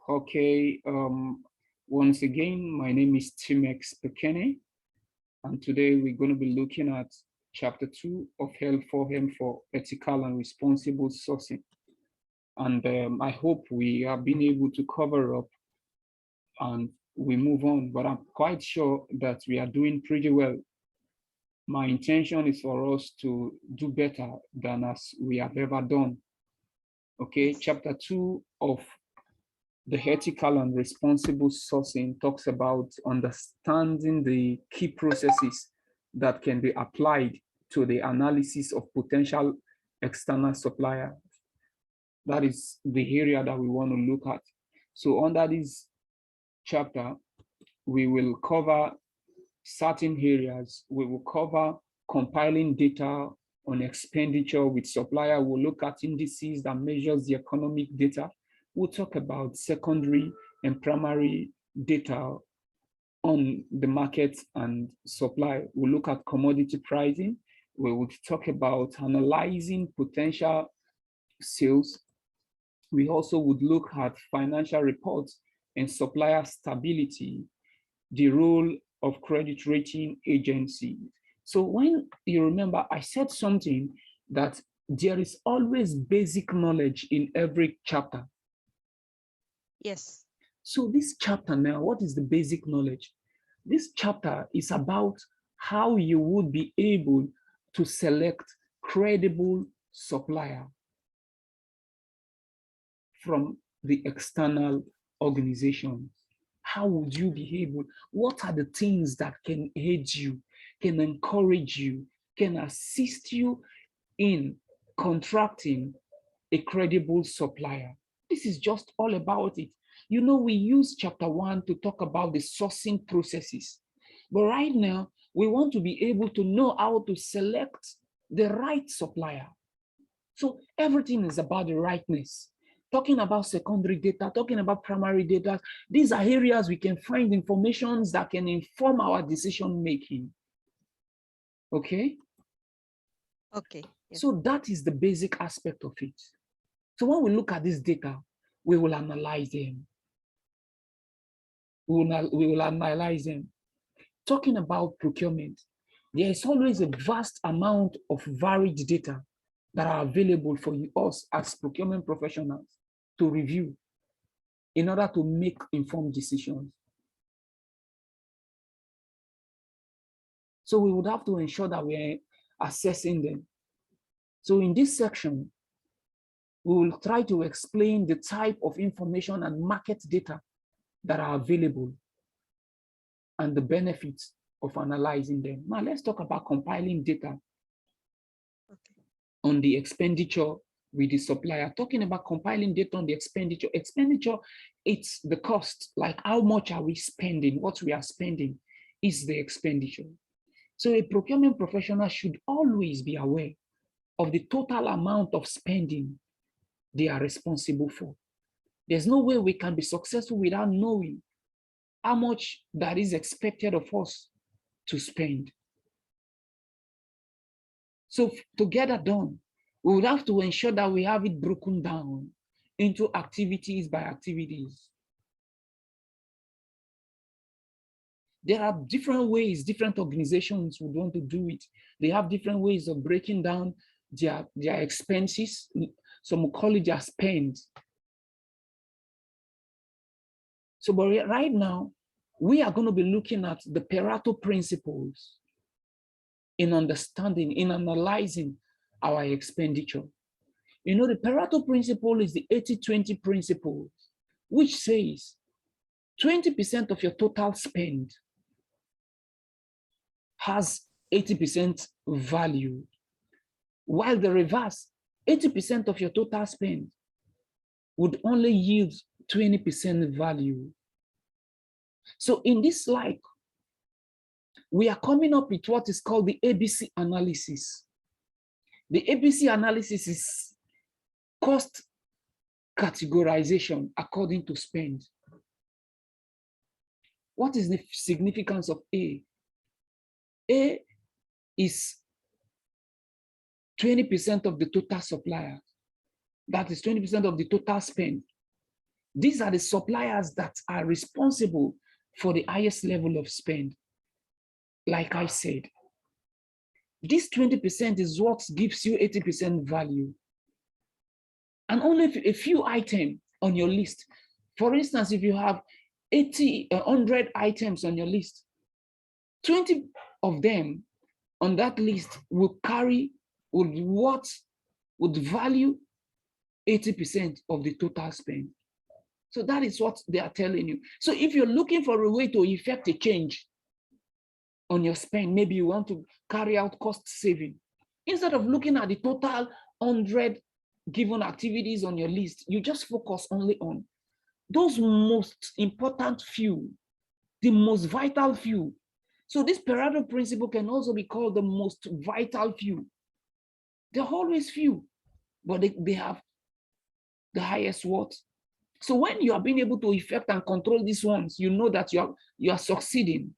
Okay, once again, my name is TIMEX Pekene, and today we're going to be looking at Chapter 2 of L4M4, Ethical and Responsible Sourcing. And I hope we have been able to cover up and we move on, but I'm quite sure that we are doing pretty well. My intention is for us to do better than as we have ever done. Okay, Yes. Chapter 2 of the ethical and responsible sourcing talks about understanding the key processes that can be applied to the analysis of potential external suppliers. That is the area that we want to look at. So under this chapter, we will cover certain areas. We will cover compiling data on expenditure with supplier. We'll look at indices that measures the economic data. We'll talk about secondary and primary data on the market and supply. We'll look at commodity pricing. We will talk about analyzing potential sales. We also would look at financial reports and supplier stability, the role of credit rating agencies. So when you remember, I said something that there is always basic knowledge in every chapter. Yes. So this chapter now, what is the basic knowledge? This chapter is about how you would be able to select credible supplier from the external organization. How would you be able? What are the things that can aid you, can encourage you, can assist you in contracting a credible supplier? This is just all about it. You know, we use chapter 1 to talk about the sourcing processes. But right now, we want to be able to know how to select the right supplier. So everything is about the rightness. Talking about secondary data, talking about primary data, these are areas we can find information that can inform our decision making. Okay? Okay. Yes. So that is the basic aspect of it. So when we look at this data, we will analyze them. We will analyze them. Talking about procurement, there is always a vast amount of varied data that are available for us as procurement professionals to review in order to make informed decisions. So we would have to ensure that we're assessing them. So in this section, we will try to explain the type of information and market data that are available and the benefits of analyzing them. Now let's talk about compiling data on the expenditure with the supplier. Talking about compiling data on the expenditure. Expenditure, it's the cost, like how much are we spending, what we are spending is the expenditure. So a procurement professional should always be aware of the total amount of spending they are responsible for. There's no way we can be successful without knowing how much that is expected of us to spend. So to get that done, we would have to ensure that we have it broken down into activities by activities. There are different ways different organizations would want to do it. They have different ways of breaking down their expenses. Some will call it their spend. So but right now, we are going to be looking at the Pareto principles in understanding, in analyzing our expenditure. You know, the Pareto principle is the 80-20 principle, which says 20% of your total spend has 80% value, while the reverse, 80% of your total spend would only yield 20% value. So in this slide, we are coming up with what is called the ABC analysis. The ABC analysis is cost categorization according to spend. What is the significance of A? A is 20% of the total supplier. That is 20% of the total spend. These are the suppliers that are responsible for the highest level of spend. Like I said, this 20% is what gives you 80% value. And only a few items on your list. For instance, if you have 100 items on your list, 20 of them on that list would value 80% of the total spend. So that is what they are telling you. So if you're looking for a way to effect a change on your spend, maybe you want to carry out cost saving, instead of looking at the total 100 given activities on your list, you just focus only on those most important few, the most vital few. So this Pareto principle can also be called the most vital few. They're always few, but they have the highest worth. So when you are being able to effect and control these ones, you know that you are succeeding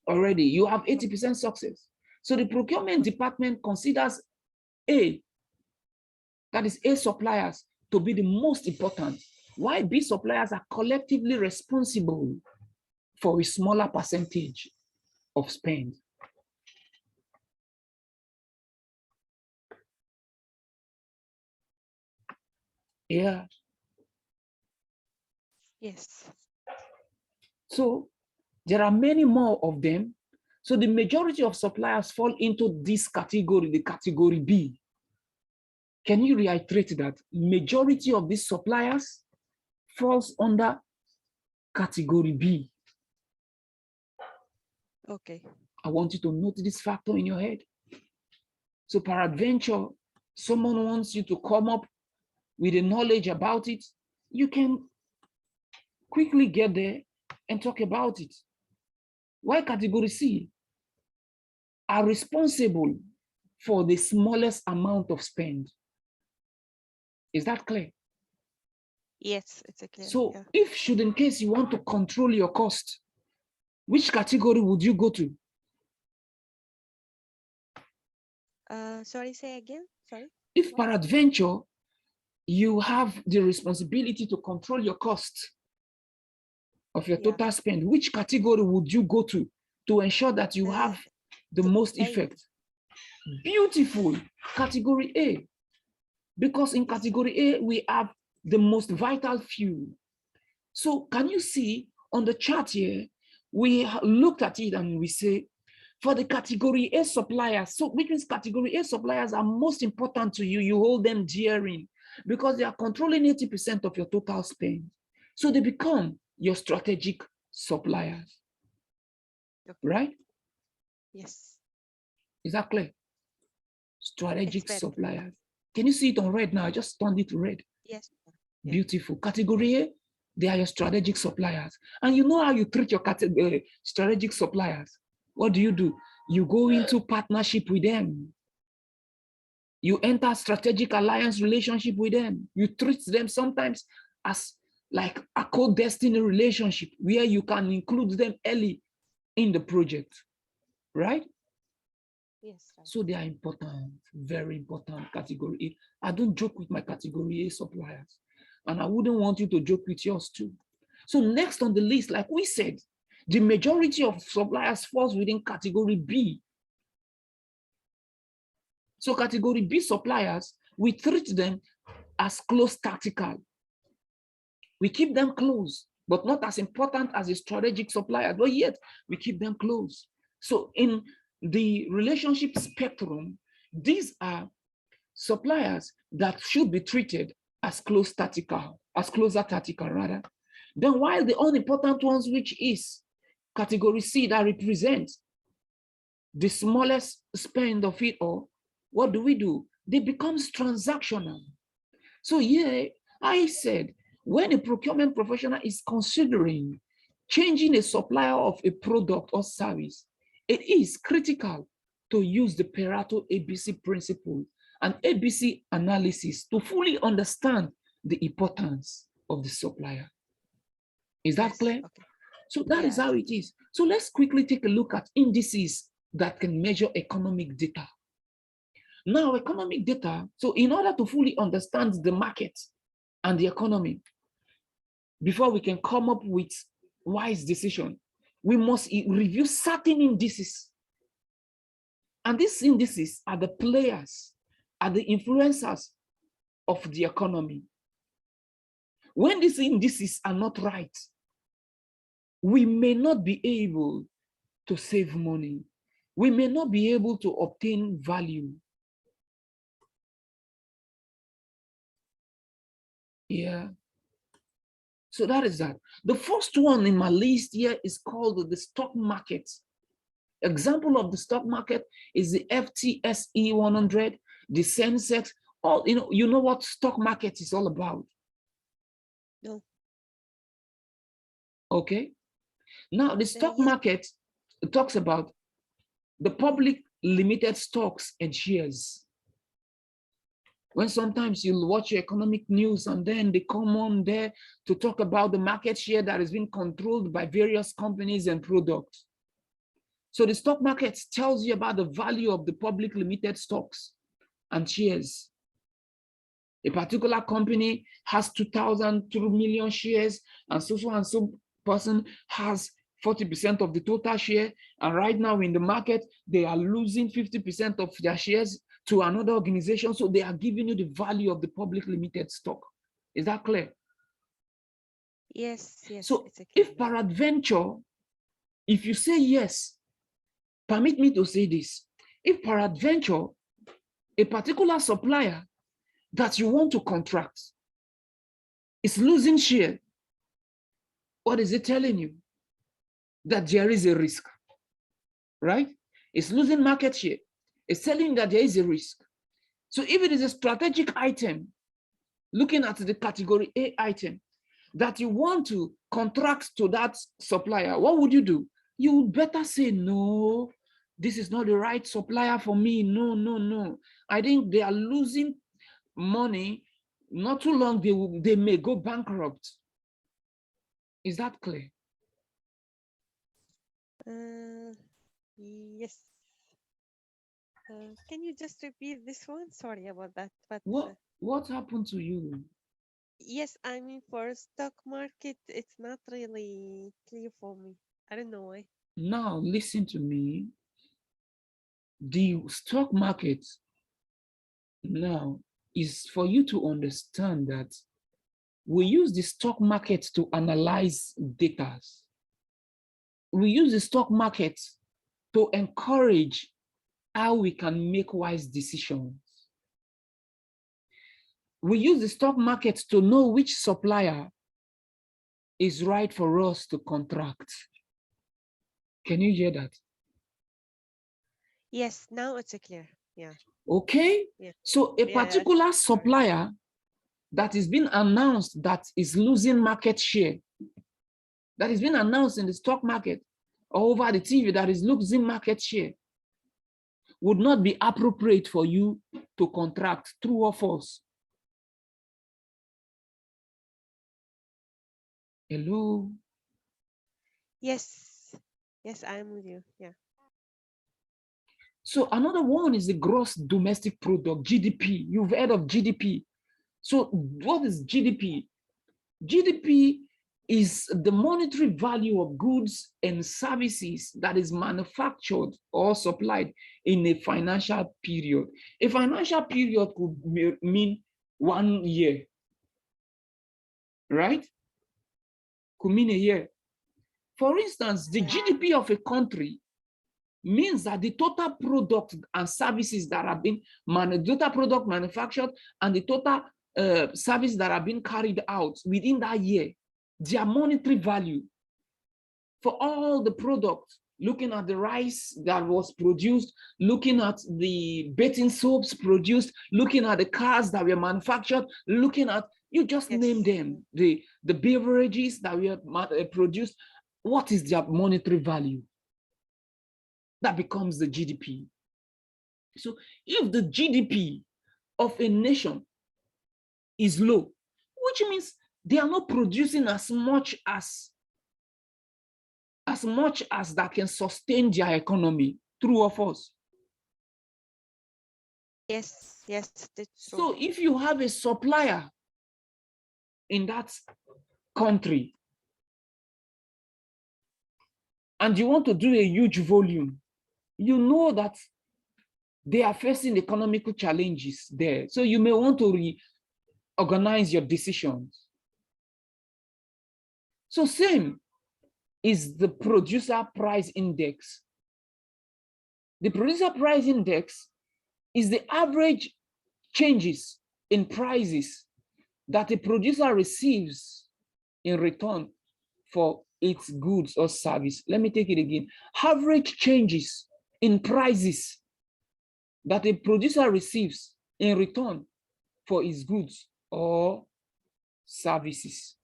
already. You have 80% success. So the procurement department considers A, that is A suppliers, to be the most important, while B suppliers are collectively responsible for a smaller percentage of spend. Yeah. Yes. So there are many more of them. So the majority of suppliers fall into this category, the category B. Can you reiterate that? Majority of these suppliers falls under category B. Okay. I want you to note this factor in your head. So peradventure, someone wants you to come up with the knowledge about it, you can quickly get there and talk about it. Why category C are responsible for the smallest amount of spend? Is that clear? Yes, it's a clear. So Yeah. if should in case you want to control your cost, which category would you go to? Sorry, say again. Sorry. If peradventure you have the responsibility to control your cost of your total spend, which category would you go to ensure that you have the most effect? Beautiful. Category A. Because in category A, we have the most vital few. So can you see on the chart here, we looked at it and we say, for the category A suppliers, so which means category A suppliers are most important to you, you hold them dearing because they are controlling 80% of your total spend. So they become your strategic suppliers, right? Yes. Is that clear? Strategic suppliers. Can you see it on red now? I just turned it to red. Yes. Beautiful. Category A, they are your strategic suppliers. And you know how you treat your strategic suppliers. What do? You go into partnership with them. You enter strategic alliance relationship with them. You treat them sometimes as like a co-destiny relationship where you can include them early in the project, right? Yes. Right. So they are important, very important category A. I don't joke with my category A suppliers, and I wouldn't want you to joke with yours too. So next on the list, like we said, the majority of suppliers falls within category B. So category B suppliers, we treat them as close tactical. We keep them close, but not as important as a strategic supplier, but yet we keep them close. So in the relationship spectrum, these are suppliers that should be treated as closer tactical rather. Then while the unimportant ones, which is category C that represents the smallest spend of it all, what do? They become transactional. So yeah, I said, when a procurement professional is considering changing a supplier of a product or service, it is critical to use the Pareto ABC principle and ABC analysis to fully understand the importance of the supplier. Is that clear? Okay. So that is how it is. So let's quickly take a look at indices that can measure economic data. Now, economic data, so in order to fully understand the market and the economy, before we can come up with wise decision. We must review certain indices. And these indices are the players, are the influencers of the economy. When these indices are not right, we may not be able to save money. We may not be able to obtain value. Yeah. So that is that. The first one in my list here is called the stock market. Example of the stock market is the FTSE 100, the Sensex. All you know what stock market is all about. No. Okay. Now the stock Yes. market talks about the public limited stocks and shares. When sometimes you watch your economic news and then they come on there to talk about the market share that is being controlled by various companies and products. So the stock market tells you about the value of the public limited stocks and shares. A particular company has 2 million shares, and so person has 40% of the total share. And right now in the market, they are losing 50% of their shares to another organization. So they are giving you the value of the public limited stock. Is that clear? Yes, yes. So it's okay. if peradventure, if you say yes, permit me to say this. If peradventure, a particular supplier that you want to contract is losing share, what is it telling you? That there is a risk, right? It's losing market share. It's telling you that there is a risk. So if it is a strategic item, looking at the category A item, that you want to contract to that supplier, what would you do? You would better say, no, this is not the right supplier for me. No, no, no. I think they are losing money. Not too long, they may go bankrupt. Is that clear? Yes. Can you just repeat this one? Sorry about that. But what happened to you? yes, I mean, for stock market, it's not really clear for me. I don't know why. Now, listen to me. The stock market now is for you to understand that we use the stock market to analyze data. We use the stock market to encourage how we can make wise decisions. We use the stock market to know which supplier is right for us to contract. Can you hear that? Yes, now it's clear. Yeah. Okay. Yeah. So a particular supplier that is being announced that is losing market share, that is being announced in the stock market or over the TV that is losing market share, would not be appropriate for you to contract, true or false? Hello? Yes. Yes, I'm with you. Yeah. So another one is the gross domestic product, GDP. You've heard of GDP. So what is GDP? GDP is the monetary value of goods and services that is manufactured or supplied in a financial period. A financial period could mean 1 year, right? Could mean a year. For instance, the GDP of a country means that the total product and services that have been total product manufactured and the total services that have been carried out within that year, their monetary value for all the products, looking at the rice that was produced, looking at the bathing soaps produced, looking at the cars that were manufactured, looking at, you just name them, the beverages that were produced, what is their monetary value? That becomes the GDP. So if the GDP of a nation is low, which means they are not producing as much as that can sustain their economy, true or false? Yes, yes, that's true. So if you have a supplier in that country and you want to do a huge volume, you know that they are facing economical challenges there. So you may want to reorganize your decisions. So same is the producer price index. The producer price index is the average changes in prices that a producer receives in return for its goods or service. Let me take it again. Average changes in prices that a producer receives in return for his goods or services.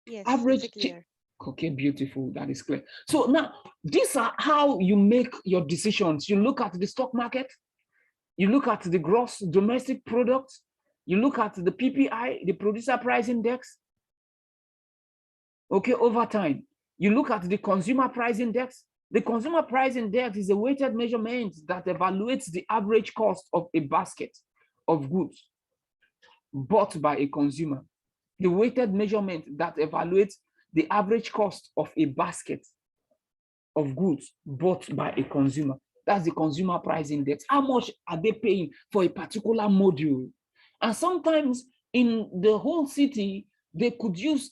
Yes, Average it's clear. Okay, beautiful. That is clear. So now, these are how you make your decisions. You look at the stock market, you look at the gross domestic product, you look at the PPI, the producer price index. Okay, over time, you look at the consumer price index. The consumer price index is a weighted measurement that evaluates the average cost of a basket of goods bought by a consumer. The weighted measurement that evaluates the average cost of a basket of goods bought by a consumer. That's the consumer price index. How much are they paying for a particular module? And sometimes in the whole city, they could use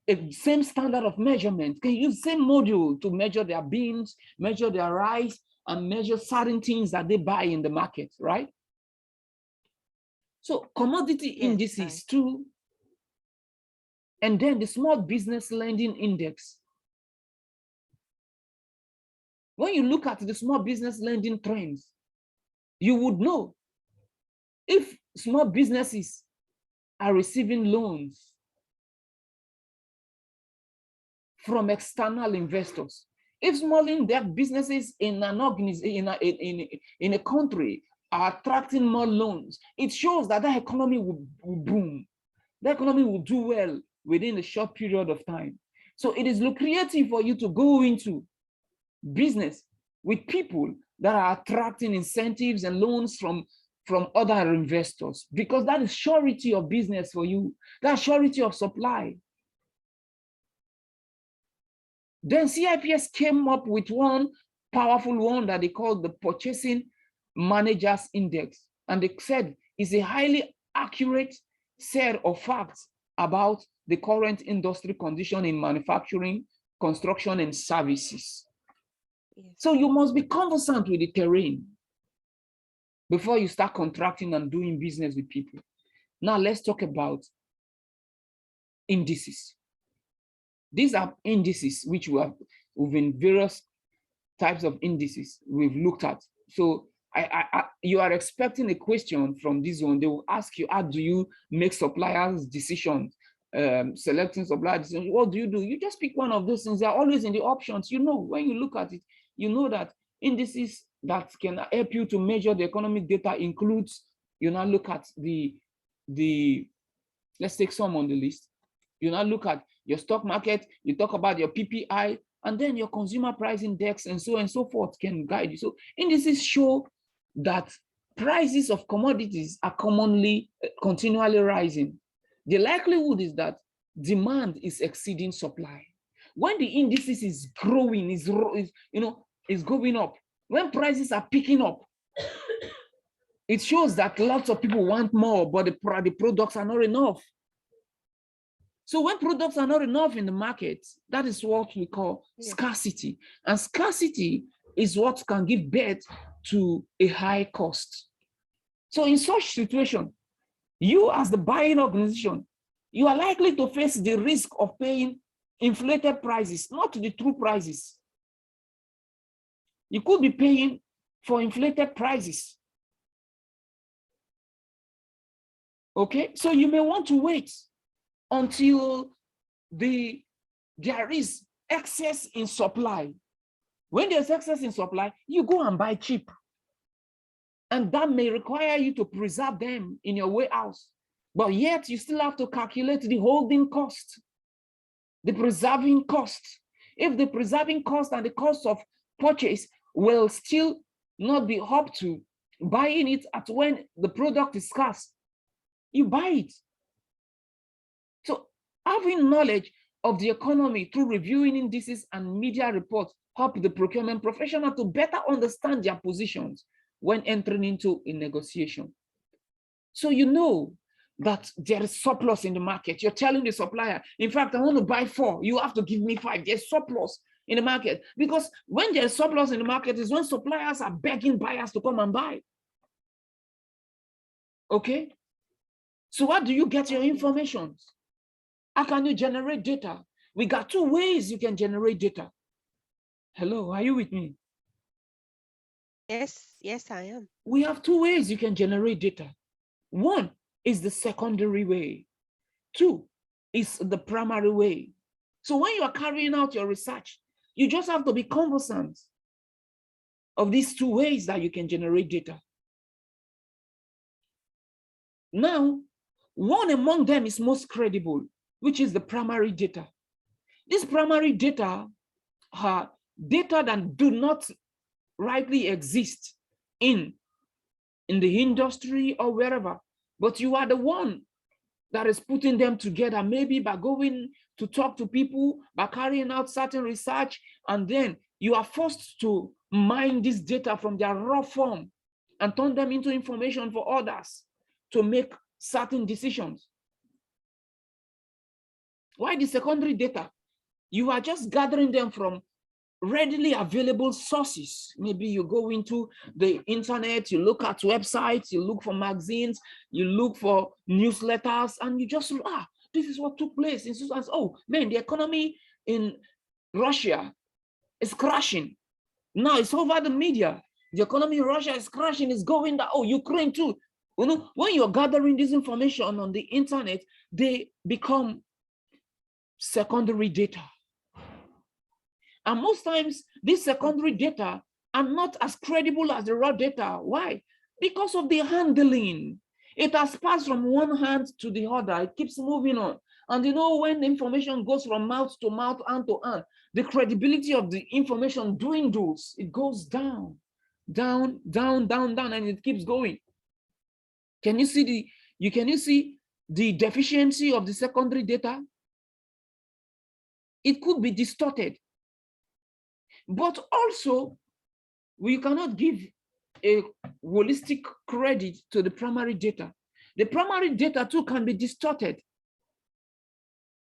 a same standard of measurement, can use same module to measure their beans, measure their rice, and measure certain things that they buy in the market, right? So commodity indices too. And then the small business lending index. When you look at the small business lending trends, you would know if small businesses are receiving loans from external investors. If small indirect businesses in an organization, in a country are attracting more loans, it shows that the economy will boom. The economy will do well within a short period of time. So it is lucrative for you to go into business with people that are attracting incentives and loans from other investors, because that is surety of business for you. That's surety of supply. Then CIPS came up with one powerful one that they called the Purchasing Managers Index. And they said it's a highly accurate set of facts about the current industry condition in manufacturing, construction, and services. Yes. So you must be conversant with the terrain before you start contracting and doing business with people. Now let's talk about indices. These are indices which we've in various types of indices we've looked at. So you are expecting a question from this one. They will ask you, how do you make suppliers decisions, selecting supplier decisions? What do? You just pick one of those things. They're always in the options. You know, when you look at it, you know that indices that can help you to measure the economic data includes, you now look at the let's take some on the list. You now look at your stock market, you talk about your PPI, and then your consumer price index and so forth can guide you. So indices show that prices of commodities are continually rising. The likelihood is that demand is exceeding supply. When the indices is growing, is going up, when prices are picking up, it shows that lots of people want more, but the products are not enough. So when products are not enough in the market, that is what we call scarcity. And scarcity is what can give birth to a high cost. So in such situation, you as the buying organization, you are likely to face the risk of paying inflated prices, not the true prices. You could be paying for inflated prices. Okay, so you may want to wait until there is excess in supply. When there's excess in supply, you go and buy cheap. And that may require you to preserve them in your warehouse. But yet you still have to calculate the holding cost, the preserving cost. If the preserving cost and the cost of purchase will still not be up to buying it at when the product is scarce, you buy it. So Having knowledge of the economy through reviewing indices and media reports help the procurement professional to better understand their positions when entering into a negotiation. So you know that there is surplus in the market. You're telling the supplier, in fact, I want to buy 4. You have to give me 5. There's surplus in the market. Because when there's surplus in the market is when suppliers are begging buyers to come and buy. Okay? So how do you get your information? How can you generate data? We got 2 ways you can generate data. Hello, are you with me? Yes, I am. We have 2 ways you can generate data. One is the secondary way. 2 is the primary way. So when you are carrying out your research, you just have to be conversant of these 2 ways that you can generate data. Now, one among them is most credible, which is the primary data. This primary data are data that do not rightly exist in the industry or wherever, but you are the one that is putting them together, maybe by going to talk to people, by carrying out certain research, and then you are forced to mine this data from their raw form and turn them into information for others to make certain decisions. Why the secondary data? You are just gathering them from readily available sources. Maybe you go into the internet, you look at websites, you look for magazines, you look for newsletters, and you just look, this is what took place. Oh man, the economy in Russia is crashing. Now it's over the media. The economy in Russia is crashing, it's going down. Oh, Ukraine too. You know, when you're gathering this information on the internet, they become secondary data. And most times, these secondary data are not as credible as the raw data. Why? Because of the handling. It has passed from one hand to the other. It keeps moving on. And you know, when the information goes from mouth to mouth, hand to hand, the credibility of the information dwindles. It goes down, down, down, down, down, and it keeps going. Can you see the deficiency of the secondary data? It could be distorted. But also, we cannot give a holistic credit to the primary data. The primary data too can be distorted.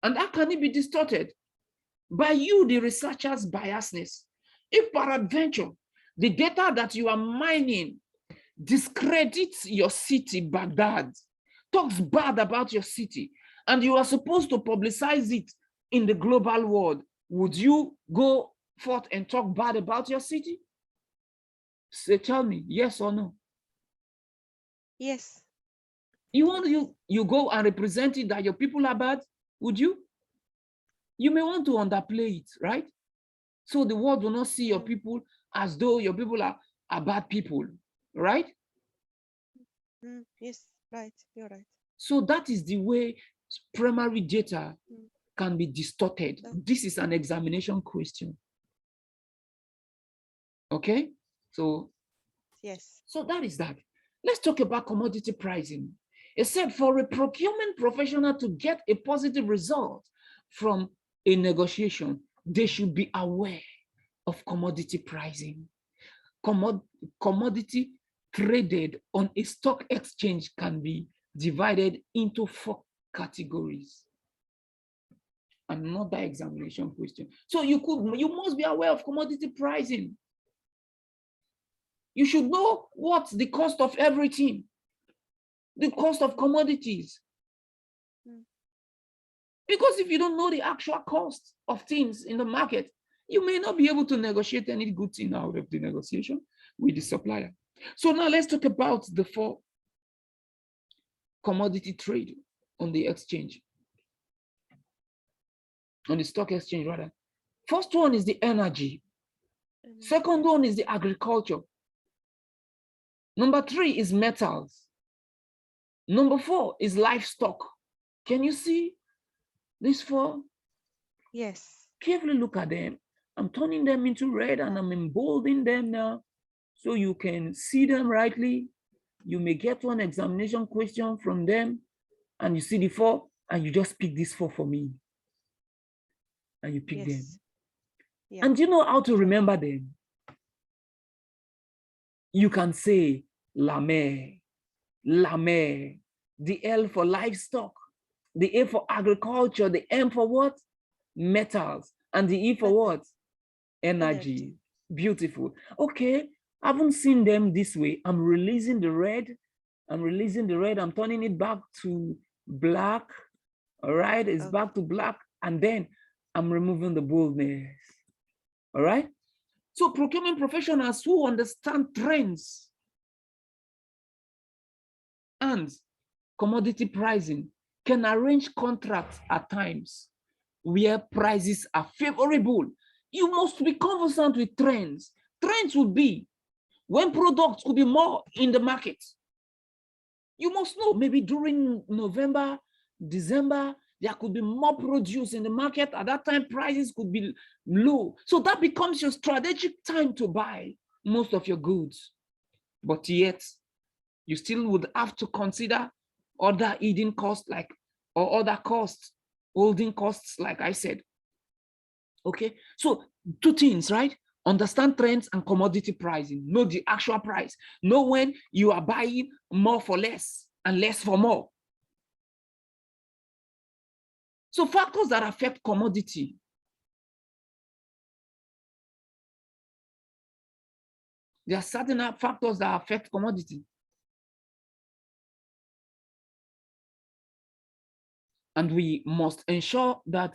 And how can it be distorted? By you, the researcher's biasness. If peradventure, the data that you are mining discredits your city, Baghdad, talks bad about your city, and you are supposed to publicize it in the global world, would you go forth and talk bad about your city? Say, tell me, yes or no? Yes. You go and represent it that your people are bad, would you? You may want to underplay it, right? So the world will not see your people as though your people are bad people, right? Yes, right, you're right. So that is the way primary data can be distorted. This is an examination question. Okay, so yes. So that is that. Let's talk about commodity pricing. It said for a procurement professional to get a positive result from a negotiation, they should be aware of commodity pricing. Commodity traded on a stock exchange can be divided into 4 categories. Another examination question. So you must be aware of commodity pricing. You should know what's the cost of everything, the cost of commodities. Because if you don't know the actual cost of things in the market, you may not be able to negotiate any good thing out of the negotiation with the supplier. So now let's talk about the 4 commodity trade on the exchange, on the stock exchange rather. First one is the energy. Second one is the agriculture. Number 3 is metals. Number 4 is livestock. Can you see these 4? Yes. Carefully look at them. I'm turning them into red and I'm embolding them now so you can see them rightly. You may get one examination question from them and you see the 4 and you just pick these four for me. And you pick them. Yes. Yeah. And you know how to remember them? You can say Lame, Lame, the L for livestock, the A for agriculture, the M for what? Metals, and the E for what? Energy. Beautiful. Okay, I haven't seen them this way. I'm releasing the red. I'm releasing the red. I'm turning it back to black. All right, it's back to black. And then I'm removing the boldness. All right. So procurement professionals who understand trends and commodity pricing can arrange contracts at times where prices are favorable. You must be conversant with trends. Trends would be when products could be more in the market. You must know maybe during November, December, there could be more produce in the market. At that time, prices could be low. So that becomes your strategic time to buy most of your goods. But yet, you still would have to consider other hidden costs or other costs, holding costs, like I said. Okay, so two things, right? Understand trends and commodity pricing. Know the actual price. Know when you are buying more for less and less for more. So factors that affect commodity. There are certain factors that affect commodity. And we must ensure that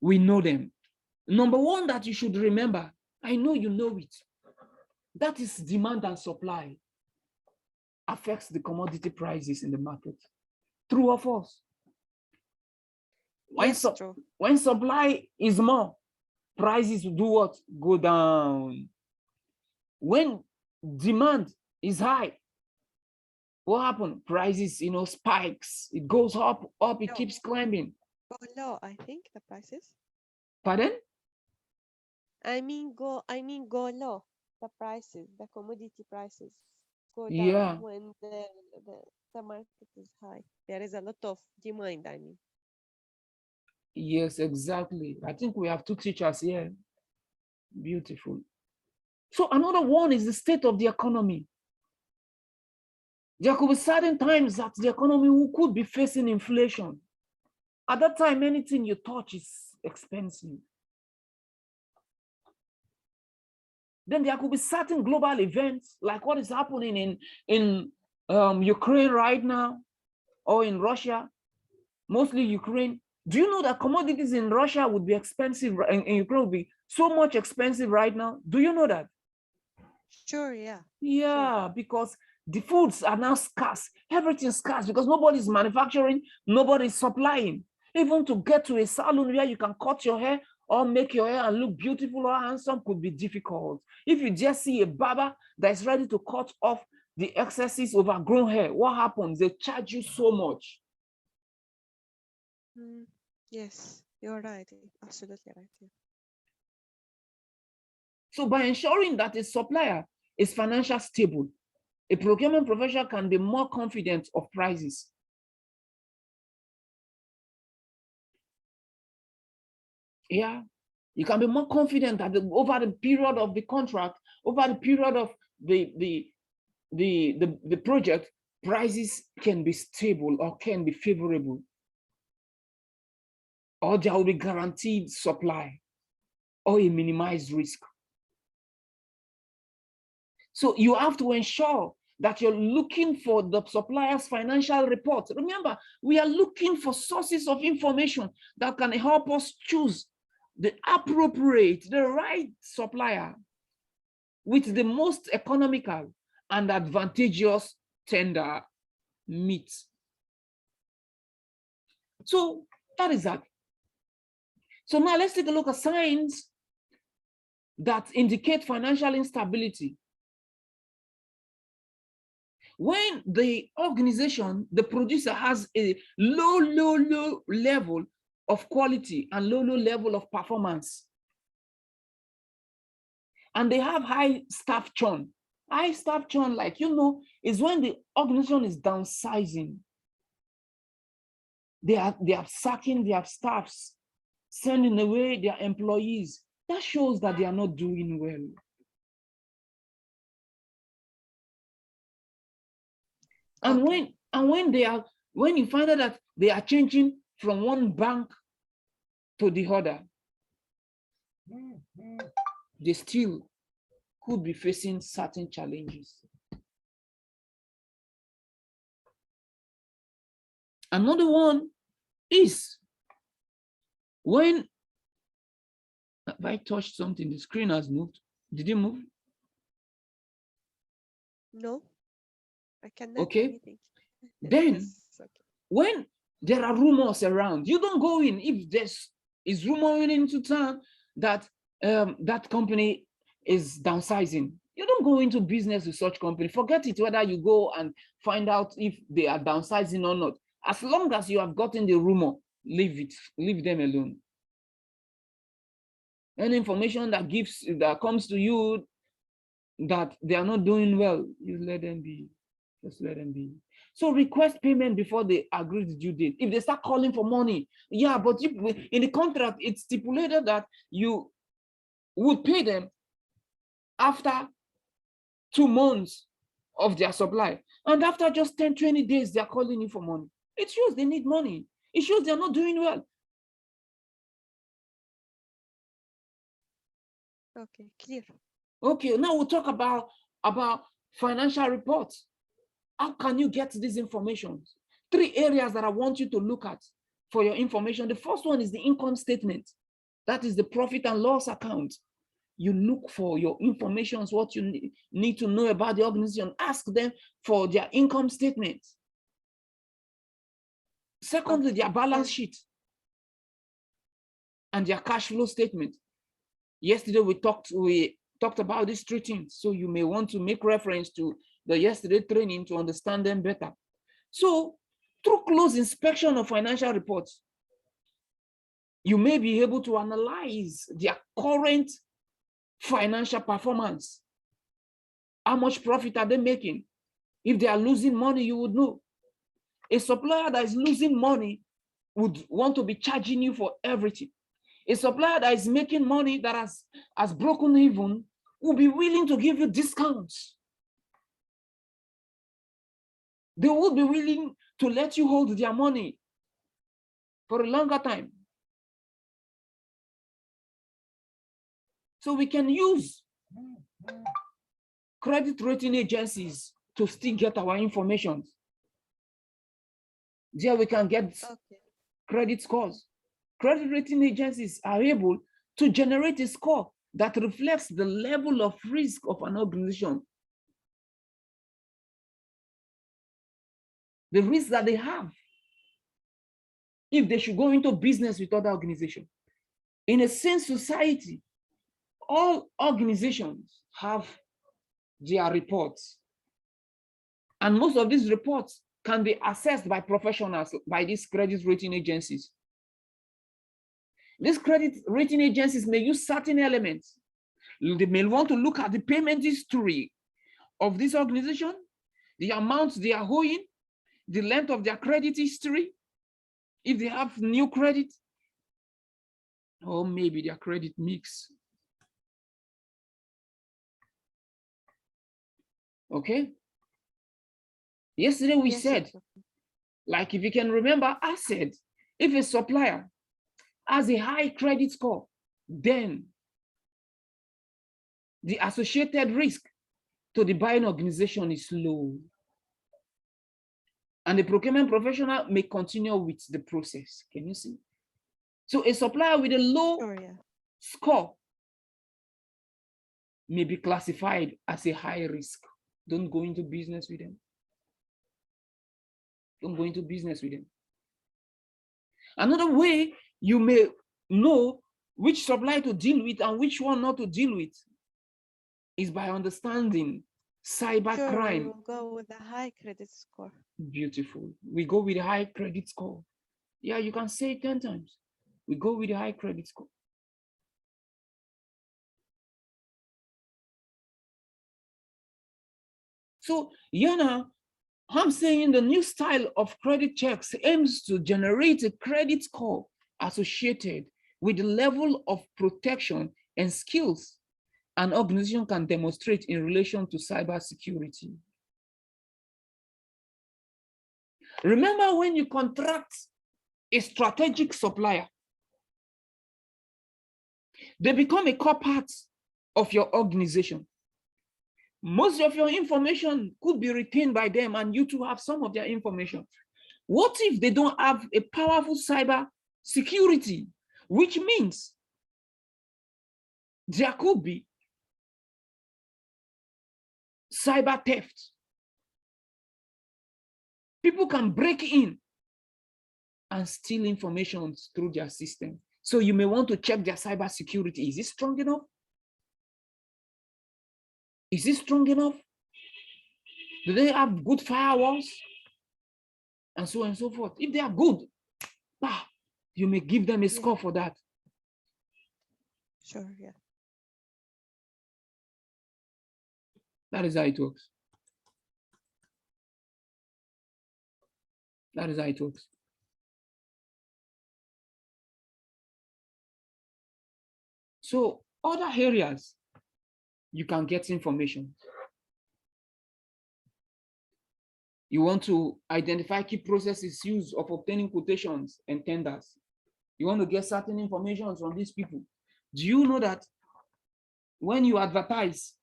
we know them. Number one that you should remember, I know you know it, that is demand and supply affects the commodity prices in the market. True or false? Yes, true. When supply is more, prices do what? Go down. When demand is high, what happens? Prices, spikes. It goes up, it keeps climbing. Go low, I think, the prices. Pardon? I mean go low. The prices, the commodity prices go down Yeah. when the market is high. There is a lot of demand, I mean. Yes, exactly. I think we have two teachers here. Beautiful. So another one is the state of the economy. There could be certain times that the economy could be facing inflation. At that time, anything you touch is expensive. Then there could be certain global events, like what is happening in Ukraine right now, or in Russia, mostly Ukraine. Do you know that commodities in Russia would be expensive, and in Ukraine would be so much expensive right now? Do you know that? Sure, yeah. Yeah, Sure. because the foods are now scarce. Everything's scarce because nobody's manufacturing, nobody's supplying. Even to get to a salon where you can cut your hair or make your hair and look beautiful or handsome could be difficult. If you just see a barber that is ready to cut off the excesses overgrown hair, what happens? They charge you so much. Yes, you're right. Absolutely right. Yeah. So by ensuring that a supplier is financially stable, a procurement professional can be more confident of prices. Yeah, you can be more confident that over the period of the contract, over the period of the project, prices can be stable or can be favorable, or there will be guaranteed supply or a minimized risk. So you have to ensure that you're looking for the supplier's financial report. Remember, we are looking for sources of information that can help us choose the appropriate, the right supplier with the most economical and advantageous tender meet. So that is that. So now let's take a look at signs that indicate financial instability. When the organization, the producer, has a low level of quality and low level of performance, and they have high staff churn. High staff churn, is when the organization is downsizing. They are sacking their staffs, sending away their employees. That shows that they are not doing well. And Okay. when you find out that they are changing from one bank to the other, they still could be facing certain challenges. Another one is when, have I touched something? The screen has moved. Did it move? No, I cannot do Okay. anything. Then It's okay. when there are rumors around, you don't go in. If there's is rumoring into town that that company is downsizing, you don't go into business with such company. Forget it whether you go and find out if they are downsizing or not. As long as you have gotten the rumor, leave them alone. Any information that comes to you that they are not doing well, you let them be. Just let them be. So request payment before they agree the due date. If they start calling for money, yeah, but in the contract, it's stipulated that you would pay them after 2 months of their supply. And after just 10, 20 days, they're calling you for money. It shows they need money. It shows they're not doing well. Okay, clear. Okay, now we'll talk about financial reports. How can you get these information? 3 areas that I want you to look at for your information. The first one is the income statement. That is the profit and loss account. You look for your information, what you need to know about the organization. Ask them for their income statement. Secondly, Okay, their balance then sheet and their cash flow statement. Yesterday, we talked about these 3 things. So you may want to make reference to the yesterday training to understand them better. So through close inspection of financial reports, you may be able to analyze their current financial performance. How much profit are they making? If they are losing money, you would know. A supplier that is losing money would want to be charging you for everything. A supplier that is making money, that has broken even, will be willing to give you discounts. They will be willing to let you hold their money for a longer time. So we can use credit rating agencies to still get our information. There we can get credit scores. Credit rating agencies are able to generate a score that reflects the level of risk of an organization, the risk that they have if they should go into business with other organizations. In a sane society, all organizations have their reports. And most of these reports can be assessed by professionals, by these credit rating agencies. These credit rating agencies may use certain elements. They may want to look at the payment history of this organization, the amounts they are owing, the length of their credit history, if they have new credit, or maybe their credit mix. Okay? Yesterday we said, like if you can remember, I said, if a supplier has a high credit score, then the associated risk to the buying organization is low. And the procurement professional may continue with the process. Can you see? So a supplier with a low score may be classified as a high risk. Don't go into business with them. Don't go into business with them. Another way you may know which supplier to deal with and which one not to deal with is by understanding cybercrime. We will go with a high credit score. Beautiful. We go with a high credit score. Yeah, you can say it 10 times. We go with a high credit score. So, Yana, I'm saying the new style of credit checks aims to generate a credit score associated with the level of protection and skills an organization can demonstrate in relation to cybersecurity. Remember, when you contract a strategic supplier, they become a core part of your organization. Most of your information could be retained by them, and you too have some of their information. What if they don't have a powerful cyber security, which means there could be cyber theft? People can break in and steal information through their system. So you may want to check their cyber security. Is it strong enough? Is it strong enough? Do they have good firewalls? And so on and so forth. If they are good, you may give them a score for that. Sure, yeah. That is how it works. That is how it works. So other areas you can get information. You want to identify key processes used of obtaining quotations and tenders. You want to get certain information from these people. Do you know that when you advertise,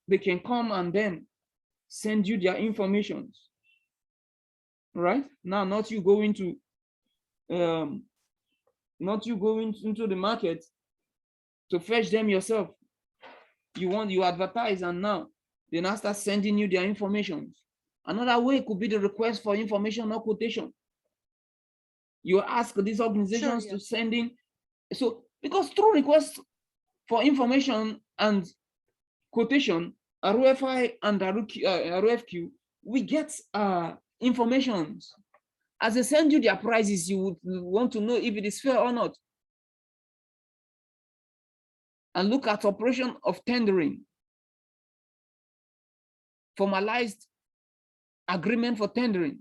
they can come and then send you their information, right? Now, not you going to into the market to fetch them yourself. You advertise, and now they now start sending you their information. Another way could be the request for information or quotation. You ask these organizations to send in. So because through requests for information and quotation, RFI and RFQ, we get information. As they send you their prices, you would want to know if it is fair or not. And look at operation of tendering. Formalized agreement for tendering.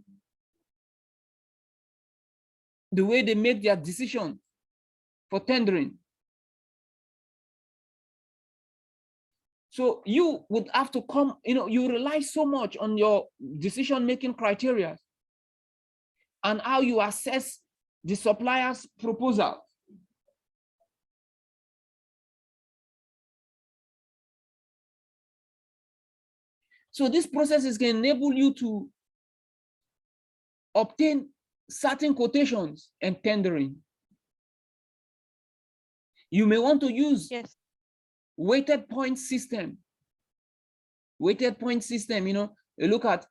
The way they make their decision for tendering. So you would have to come, you rely so much on your decision-making criteria and how you assess the supplier's proposal. So this process can enable you to obtain certain quotations and tendering. You may want to use weighted point system. Weighted point system, you look at,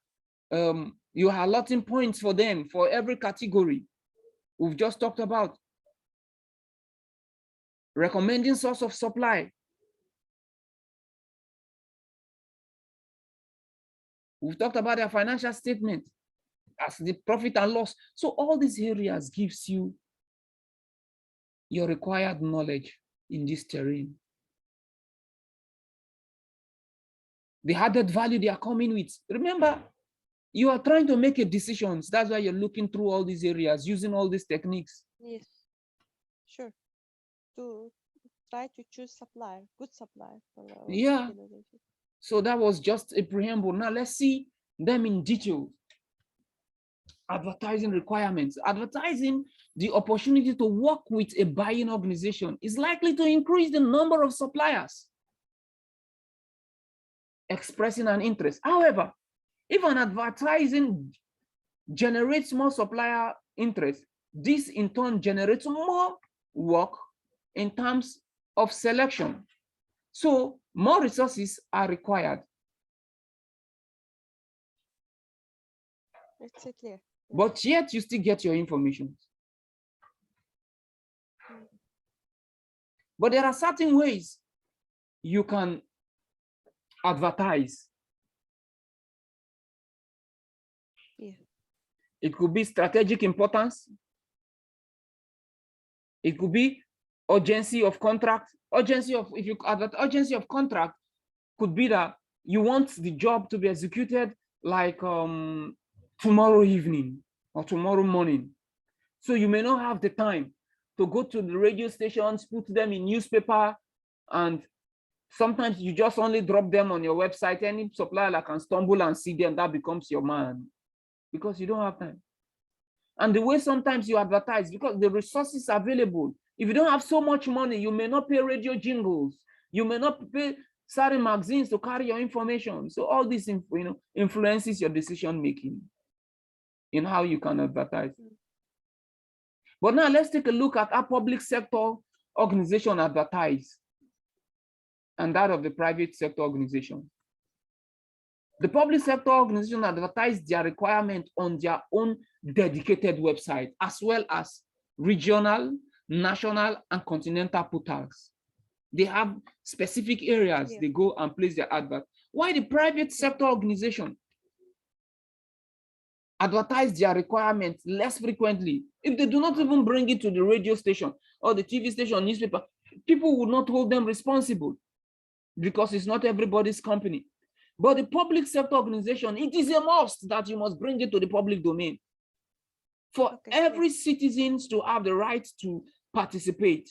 you are allotting points for them for every category. We've just talked about recommending source of supply. We've talked about their financial statement as the profit and loss. So all these areas gives you your required knowledge in this terrain. The added value they are coming with. Remember, you are trying to make a decision. That's why you're looking through all these areas, using all these techniques. Yes, sure. To try to choose supplier, good supplier for our organization. So that was just a preamble. Now let's see them in detail. Advertising requirements. Advertising the opportunity to work with a buying organization is likely to increase the number of suppliers expressing an interest. However, if an advertising generates more supplier interest, this in turn generates more work in terms of selection. So more resources are required. It's clear. But yet you still get your information. But there are certain ways you can advertise. It could be strategic importance. It could be urgency of contract. Urgency of, if you advertise urgency of contract, could be that you want the job to be executed like tomorrow evening or tomorrow morning. So you may not have the time to go to the radio stations, put them in newspaper, and sometimes you just only drop them on your website. Any supplier that can stumble and see them, that becomes your man, because you don't have time. And the way sometimes you advertise, because the resources available, if you don't have so much money, you may not pay radio jingles, you may not pay certain magazines to carry your information. So all this, influences your decision making in how you can advertise. But now let's take a look at how public sector organization advertise and that of the private sector organization. The public sector organization advertise their requirement on their own dedicated website, as well as regional, national, and continental portals. They have specific areas they go and place their advert. Why the private sector organization advertise their requirements less frequently? If they do not even bring it to the radio station or the TV station, newspaper, people would not hold them responsible because it's not everybody's company. But the public sector organization, it is a must that you must bring it to the public domain for every citizen to have the right to participate.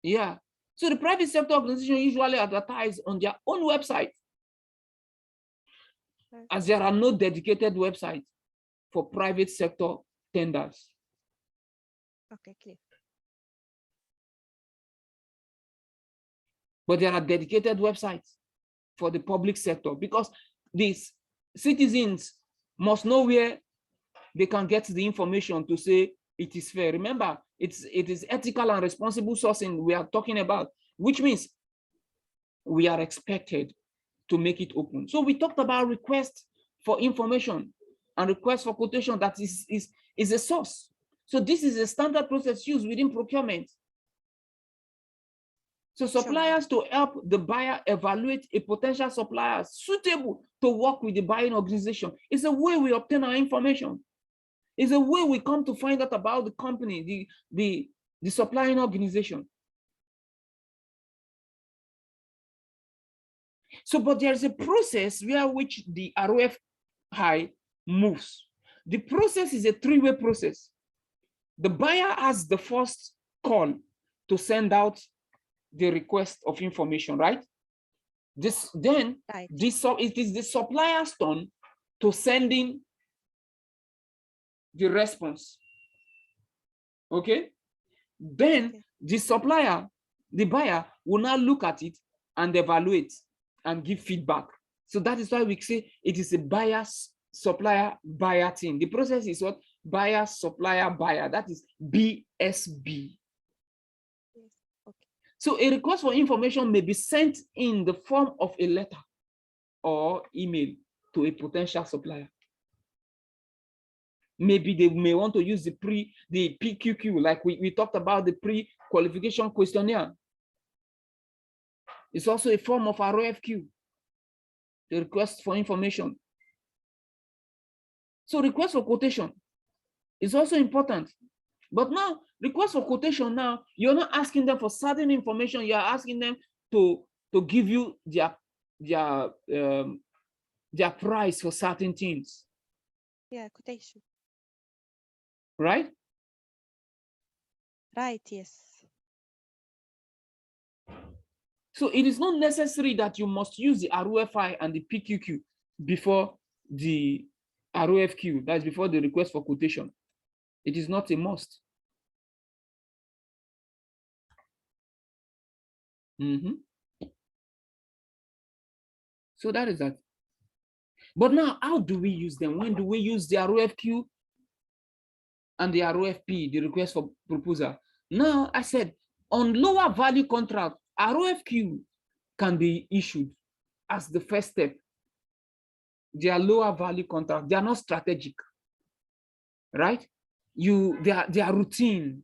Yeah. So the private sector organization usually advertise on their own website, as there are no dedicated websites for private sector tenders. Okay, clear. But there are dedicated websites for the public sector, because these citizens must know where they can get the information to say it is fair. Remember, it is ethical and responsible sourcing we are talking about, which means we are expected to make it open. So we talked about request for information and request for quotation that is a source. So this is a standard process used within procurement. So suppliers to help the buyer evaluate a potential supplier suitable to work with the buying organization. It's a way we obtain our information. It's a way we come to find out about the company, the supplying organization. So, but there's a process via which the RFI moves. The process is a three-way process. The buyer has the first call to send out the request of information, right? It is the supplier's turn to send in the response. Okay? Then the supplier, the buyer, will now look at it and evaluate and give feedback. So that is why we say it is a buyer, supplier, buyer thing. The process is what? Buyer, supplier, buyer. That is BSB. So a request for information may be sent in the form of a letter or email to a potential supplier. Maybe they may want to use the PQQ, like we talked about the pre-qualification questionnaire. It's also a form of RFQ, the request for information. So request for quotation is also important. But now, request for quotation now, you're not asking them for certain information, you're asking them to give you their price for certain things. Yeah, quotation. Right? Right, yes. So it is not necessary that you must use the ROFI and the PQQ before the ROFQ, that's before the request for quotation. It is not a must. So that is that. But now, how do we use them? When do we use the ROFQ and the ROFP, the request for proposal? Now, I said, on lower value contract, ROFQ can be issued as the first step. They are lower value contracts. They are not strategic, right? They are routine.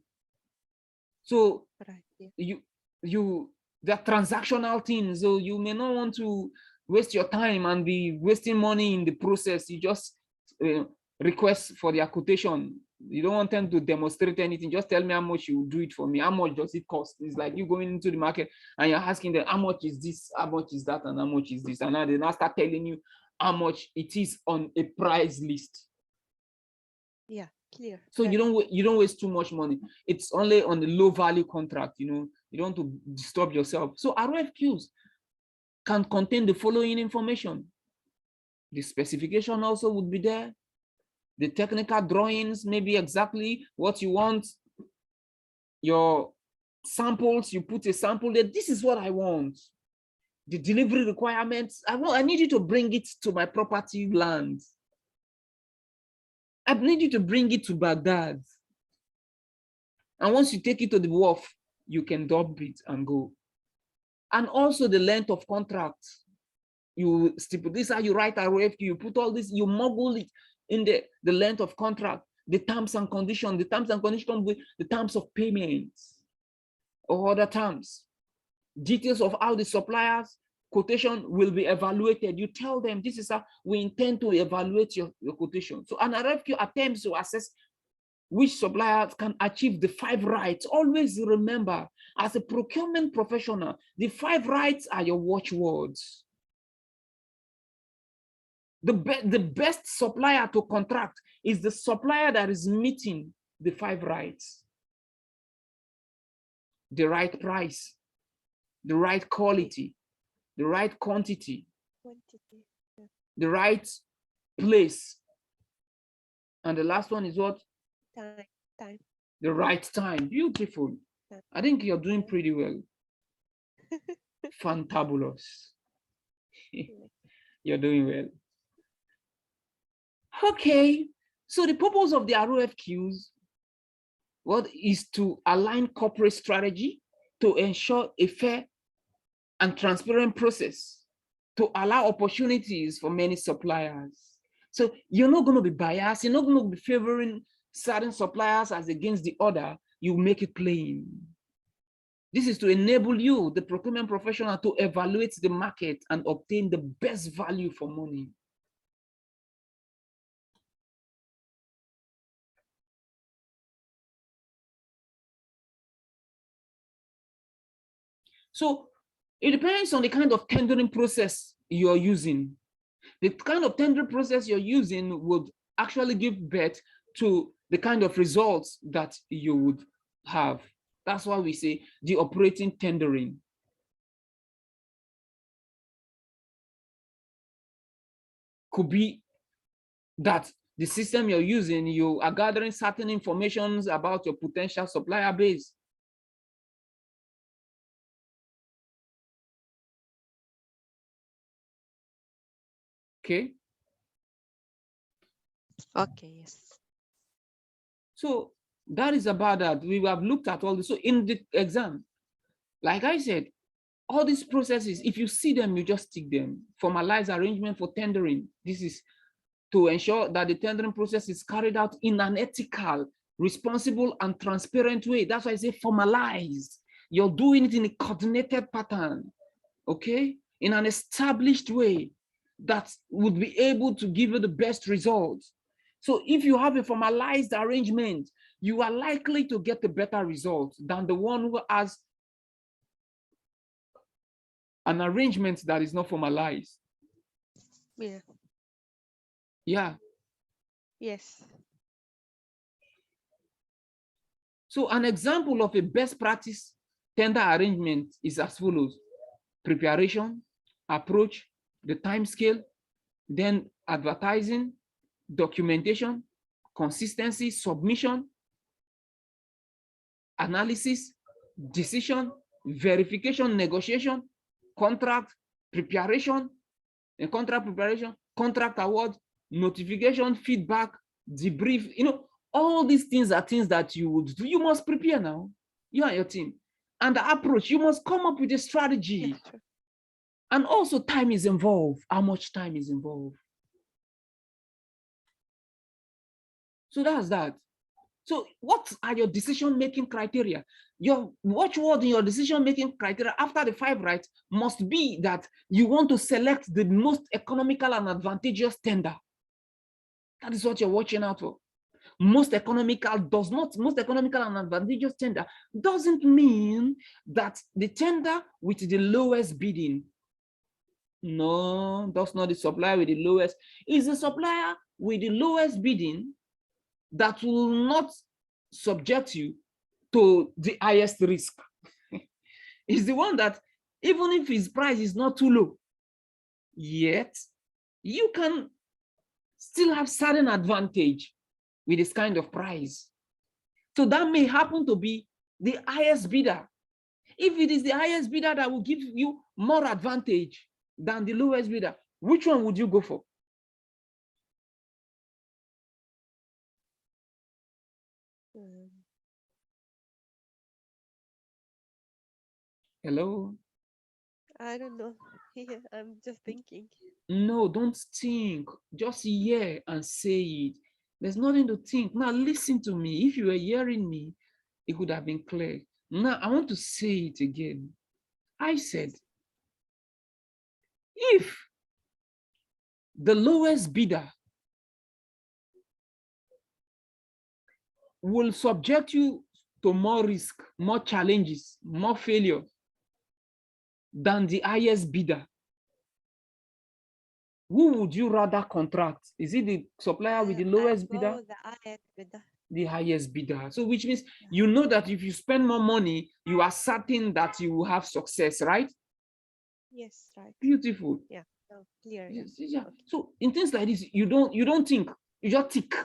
So right, yeah. They're transactional things. So you may not want to waste your time and be wasting money in the process. You just request for their quotation. You don't want them to demonstrate anything. Just tell me how much you will do it for me. How much does it cost? It's like you going into the market and you're asking them how much is this, how much is that, and how much is this. And now they now start telling you how much it is on a price list. Yeah, clear. So Very you don't waste too much money. It's only on the low value contract, you know, you don't want to disturb yourself. So RFQs can contain the following information. The specification also would be there. The technical drawings, maybe exactly what you want. Your samples, you put a sample there. This is what I want. The delivery requirements, I need you to bring it to my property land. I need you to bring it to Baghdad. And once you take it to the wharf, you can dump it and go. And also the length of contract. You stipulate, this is how you write a RFQ, you put all this, you muggle it in the length of contract, the terms and conditions, with the terms of payments or other terms. Details of how the supplier's quotation will be evaluated. You tell them this is how we intend to evaluate your quotation. So an RFQ attempts to assess which suppliers can achieve the 5 rights. Always remember, as a procurement professional, the 5 rights are your watchwords. The best supplier to contract is the supplier that is meeting the 5 rights. The right price, the right quality, the right quantity, the right place. And the last one is what? Time. The right time. Beautiful. I think you're doing pretty well. Fantabulous. You're doing well. Okay. So the purpose of the RFQs, what is to align corporate strategy to ensure a fair and transparent process to allow opportunities for many suppliers. So you're not going to be biased. You're not going to be favoring certain suppliers as against the other. You make it plain. This is to enable you, the procurement professional, to evaluate the market and obtain the best value for money. So it depends on the kind of tendering process you're using. The kind of tendering process you're using would actually give birth to the kind of results that you would have. That's why we say the operating tendering. Could be that the system you're using, you are gathering certain information about your potential supplier base. Okay. Okay, yes. So that is about that. We have looked at all this. So in the exam, like I said, all these processes, if you see them, you just tick them. Formalize arrangement for tendering. This is to ensure that the tendering process is carried out in an ethical, responsible, and transparent way. That's why I say formalize. You're doing it in a coordinated pattern, okay? In an established way that would be able to give you the best results. So if you have a formalized arrangement, you are likely to get a better result than the one who has an arrangement that is not formalized. Yeah. Yeah. Yes. So an example of a best practice tender arrangement is as follows: preparation, approach, the time scale, then advertising, documentation, consistency, submission, analysis, decision, verification, negotiation, contract preparation, and contract preparation, contract award, notification, feedback, debrief. You know, all these things are things that you would do. You must prepare now, you and your team. And the approach, you must come up with a strategy. Yes, sure. And also time is involved. How much time is involved? So that's that. So what are your decision-making criteria? Your watchword in your decision-making criteria after the 5 rights must be that you want to select the most economical and advantageous tender. That is what you're watching out for. most economical most economical and advantageous tender doesn't mean that the tender with the lowest bidding. No, that's not the supplier with the lowest. It's the supplier with the lowest bidding that will not subject you to the highest risk. It's the one that, even if his price is not too low, yet you can still have certain advantage with this kind of price. So that may happen to be the highest bidder. If it is the highest bidder that will give you more advantage than the lowest bidder, which one would you go for? Hello? I don't know. Yeah, I'm just thinking. No, don't think. Just hear and say it. There's nothing to think. Now listen to me. If you were hearing me, it could have been clear. Now I want to say it again. I said, if the lowest bidder will subject you to more risk, more challenges, more failure than the highest bidder, who would you rather contract? Is it the supplier with the lowest bidder? The highest bidder. The highest bidder. So which means you know that if you spend more money, you are certain that you will have success, right? Yes, right. Beautiful. Yeah, clear. Yeah. Okay. So in things like this, you don't think, you just tick,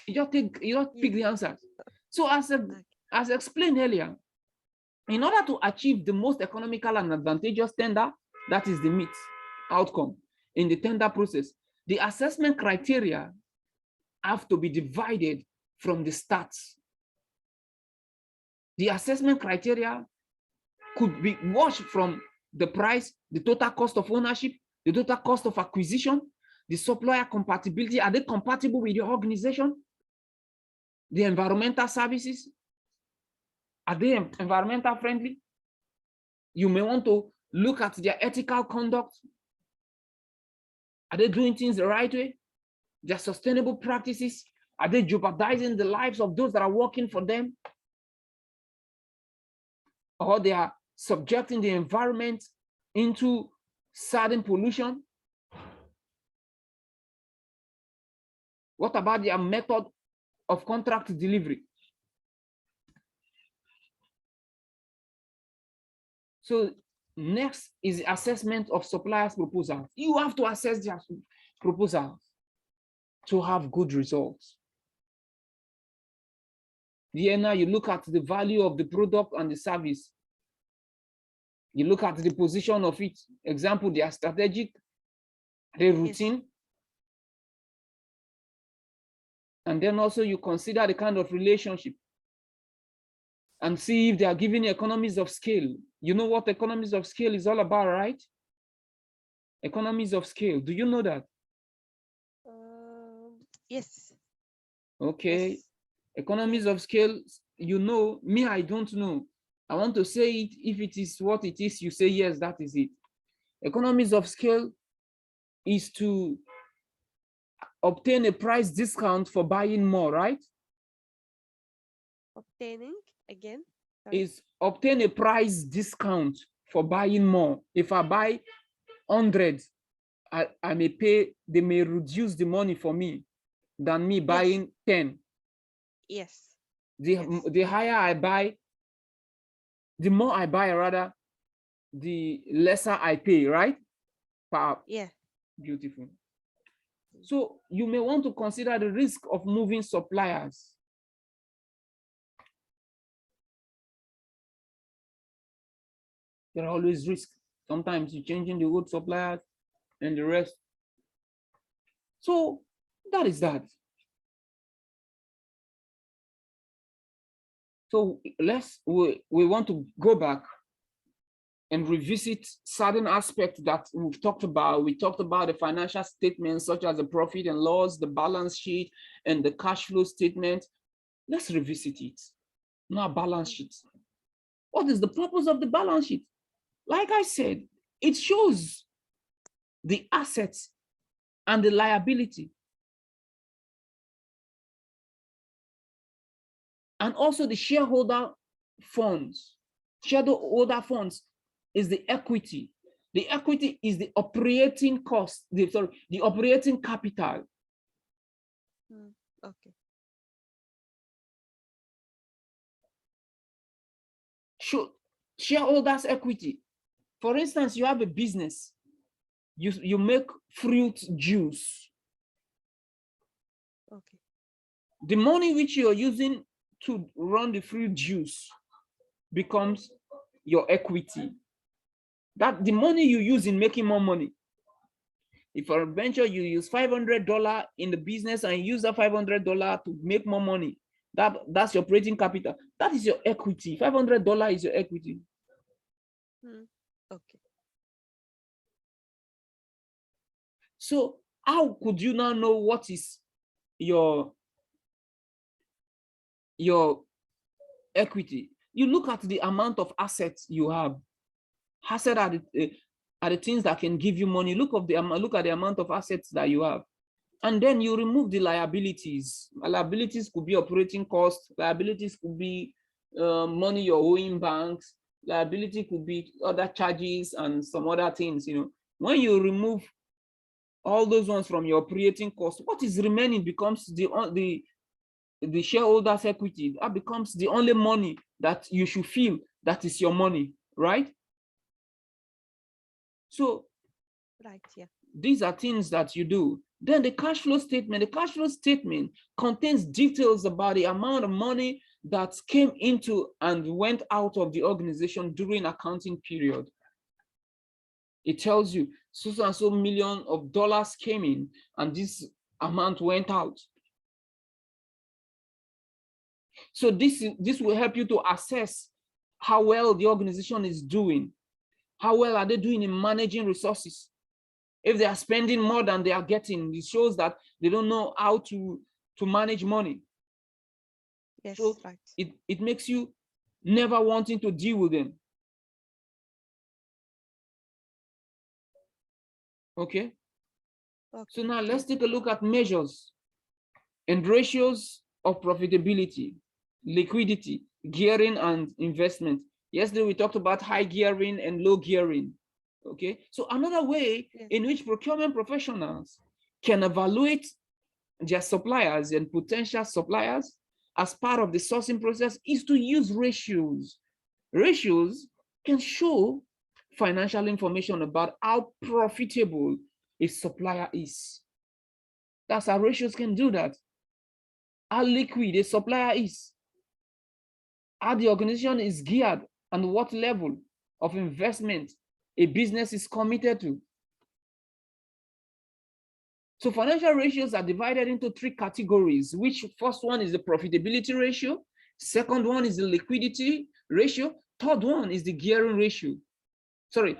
you just pick the answers. So as explained earlier, in order to achieve the most economical and advantageous tender, that is the meet outcome in the tender process, the assessment criteria have to be divided from the start. The assessment criteria could be washed from the price, the total cost of ownership, the total cost of acquisition, the supplier compatibility. Are they compatible with your organization? The environmental services, are they environmental friendly? You may want to look at their ethical conduct. Are they doing things the right way? Their sustainable practices, are they jeopardizing the lives of those that are working for them? Or they are subjecting the environment into certain pollution? What about their method of contract delivery? So next is the assessment of suppliers' proposals. You have to assess their proposals to have good results. Now you look at the value of the product and the service. You look at the position of it. Example, they are strategic, they routine. Yes. And then also you consider the kind of relationship and see if they are giving economies of scale. You know what economies of scale is all about, right? Economies of scale. Do you know that? Yes. Okay. Yes. Economies of scale, you know, me, I don't know. I want to say it. If it is what it is, you say, yes, that is it. Economies of scale is to obtain a price discount for buying more, right? Obtaining again? Sorry. Is obtain a price discount for buying more. If I buy 100, I may pay, they may reduce the money for me than me buying 10. Yes. The higher I buy, the more I buy, rather, the lesser I pay, right? Yeah. Beautiful. So you may want to consider the risk of moving suppliers. There are always risks. Sometimes you're changing the old suppliers and the rest. So that is that. So we want to go back and revisit certain aspects that we've talked about. We talked about the financial statements, such as the profit and loss, the balance sheet, and the cash flow statement. Let's revisit it. Now, balance sheet. What is the purpose of the balance sheet? Like I said, it shows the assets and the liability. And also the shareholder funds. Shareholder funds is the equity. The equity is the operating cost, the operating capital. Okay. Shareholders' equity. For instance, you have a business, you make fruit juice. Okay. The money which you're using to run the fruit juice becomes your equity. That the money you use in making more money. If for a venture you use $500 in the business and you use that $500 to make more money, that's your operating capital. That is your equity. $500 is your equity. Okay. So how could you now know what is your equity? You look at the amount of assets you have. Assets are the things that can give you money. Look at the amount of assets that you have. And then you remove the liabilities. Liabilities could be operating costs. Liabilities could be money you're owing banks. Liability could be other charges and some other things. When you remove all those ones from your operating cost, what is remaining becomes the shareholders' equity. That becomes the only money that you should feel that is your money, right? So, right, yeah. These are things that you do. Then the cash flow statement. The cash flow statement contains details about the amount of money that came into and went out of the organization during accounting period. It tells you so and so million of dollars came in and this amount went out. So this will help you to assess how well the organization is doing. How well are they doing in managing resources? If they are spending more than they are getting, it shows that they don't know how to manage money. Yes, so right. it makes you never wanting to deal with them. Okay. So now let's take a look at measures and ratios of profitability, liquidity, gearing, and investment. Yesterday we talked about high gearing and low gearing. Okay, so another way in which procurement professionals can evaluate their suppliers and potential suppliers as part of the sourcing process is to use ratios. Ratios can show financial information about how profitable a supplier is. That's how ratios can do that. How liquid a supplier is, how the organization is geared, and what level of investment a business is committed to. So financial ratios are divided into three categories, which first one is the profitability ratio, second one is the liquidity ratio, third one is the gearing ratio. Sorry,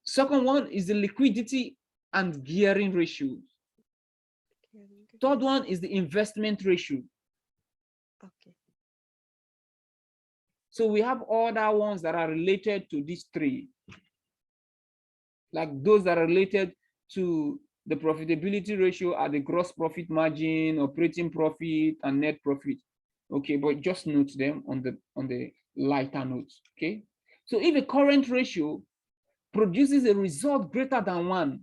second one is the liquidity and gearing ratio. Third one is the investment ratio. Okay. So we have other ones that are related to these three, like those that are related to the profitability ratio are the gross profit margin, operating profit, and net profit. Okay, but just note them on the lighter notes. Okay, so if a current ratio produces a result greater than 1,